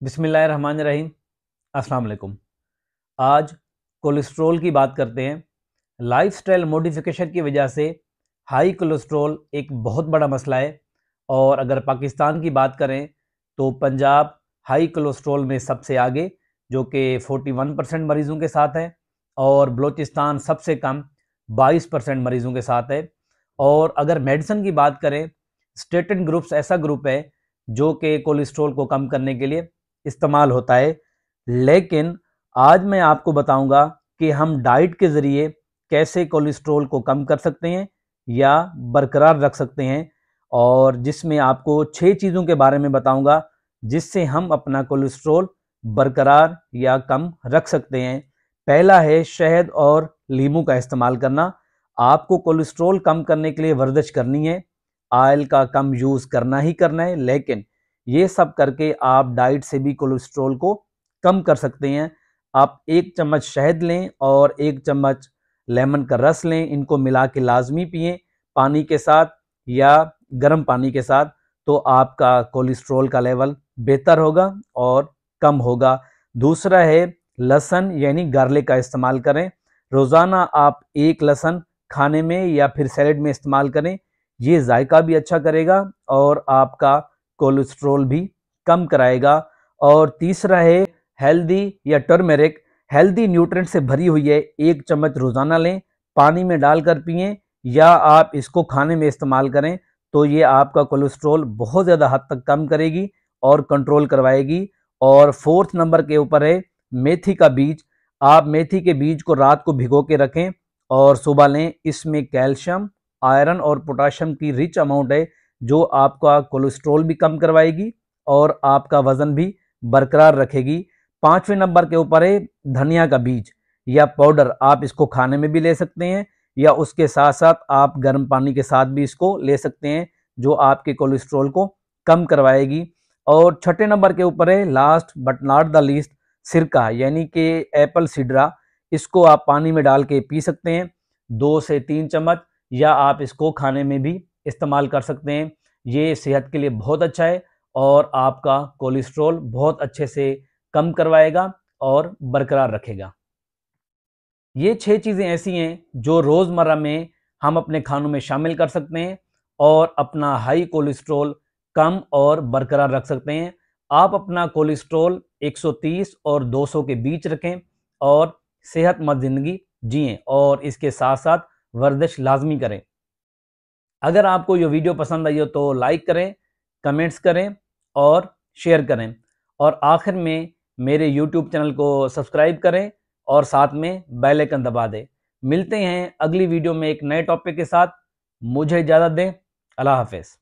बिस्मिल्लाहिर्रहमानिर्रहीम। अस्सलाम वालेकुम। आज कोलेस्ट्रॉल की बात करते हैं। लाइफस्टाइल मॉडिफिकेशन की वजह से हाई कोलेस्ट्रॉल एक बहुत बड़ा मसला है और अगर पाकिस्तान की बात करें तो पंजाब हाई कोलेस्ट्रॉल में सबसे आगे, जो कि 41% मरीज़ों के साथ है, और बलूचिस्तान सबसे कम 22% मरीज़ों के साथ है। और अगर मेडिसिन की बात करें, स्टेटिन ग्रुप्स ऐसा ग्रुप है जो कि कोलेस्ट्रॉल को कम करने के लिए इस्तेमाल होता है। लेकिन आज मैं आपको बताऊंगा कि हम डाइट के ज़रिए कैसे कोलेस्ट्रॉल को कम कर सकते हैं या बरकरार रख सकते हैं, और जिसमें आपको 6 चीज़ों के बारे में बताऊंगा जिससे हम अपना कोलेस्ट्रॉल बरकरार या कम रख सकते हैं। पहला है शहद और लीमू का इस्तेमाल करना। आपको कोलेस्ट्रॉल कम करने के लिए वर्जिश करनी है, ऑयल का कम यूज़ करना ही करना है, लेकिन ये सब करके आप डाइट से भी कोलेस्ट्रॉल को कम कर सकते हैं। आप 1 चम्मच शहद लें और 1 चम्मच लेमन का रस लें, इनको मिला के लाजमी पिएं पानी के साथ या गर्म पानी के साथ, तो आपका कोलेस्ट्रॉल का लेवल बेहतर होगा और कम होगा। दूसरा है लहसुन यानी गार्लिक का इस्तेमाल करें। रोज़ाना आप 1 लहसुन खाने में या फिर सैलेड में इस्तेमाल करें, ये जायका भी अच्छा करेगा और आपका कोलेस्ट्रॉल भी कम कराएगा। और तीसरा है हेल्दी या टर्मेरिक। हेल्दी न्यूट्रिएंट से भरी हुई है, 1 चम्मच रोज़ाना लें, पानी में डालकर पिएं या आप इसको खाने में इस्तेमाल करें, तो ये आपका कोलेस्ट्रॉल बहुत ज़्यादा हद तक कम करेगी और कंट्रोल करवाएगी। और 4th नंबर के ऊपर है मेथी का बीज। आप मेथी के बीज को रात को भिगो के रखें और सुबह लें। इसमें कैल्शियम, आयरन और पोटाशियम की रिच अमाउंट है जो आपका कोलेस्ट्रॉल भी कम करवाएगी और आपका वज़न भी बरकरार रखेगी। 5वें नंबर के ऊपर है धनिया का बीज या पाउडर। आप इसको खाने में भी ले सकते हैं या उसके साथ साथ आप गर्म पानी के साथ भी इसको ले सकते हैं, जो आपके कोलेस्ट्रॉल को कम करवाएगी। और 6ठे नंबर के ऊपर है last but not the least सिरका यानी कि एप्पल सिड्रा। इसको आप पानी में डाल के पी सकते हैं 2 से 3 चम्मच, या आप इसको खाने में भी इस्तेमाल कर सकते हैं। ये सेहत के लिए बहुत अच्छा है और आपका कोलेस्ट्रॉल बहुत अच्छे से कम करवाएगा और बरकरार रखेगा। ये 6 चीज़ें ऐसी हैं जो रोज़मर्रा में हम अपने खानों में शामिल कर सकते हैं और अपना हाई कोलेस्ट्रॉल कम और बरकरार रख सकते हैं। आप अपना कोलेस्ट्रॉल 130 और 200 के बीच रखें और सेहतमंद ज़िंदगी जिएं, और इसके साथ साथ वर्जिश लाजमी करें। अगर आपको ये वीडियो पसंद आई हो तो लाइक करें, कमेंट्स करें और शेयर करें, और आखिर में मेरे यूट्यूब चैनल को सब्सक्राइब करें और साथ में बेल आइकन दबा दें। मिलते हैं अगली वीडियो में एक नए टॉपिक के साथ। मुझे इजाज़त दें। अल्लाह हाफिज़।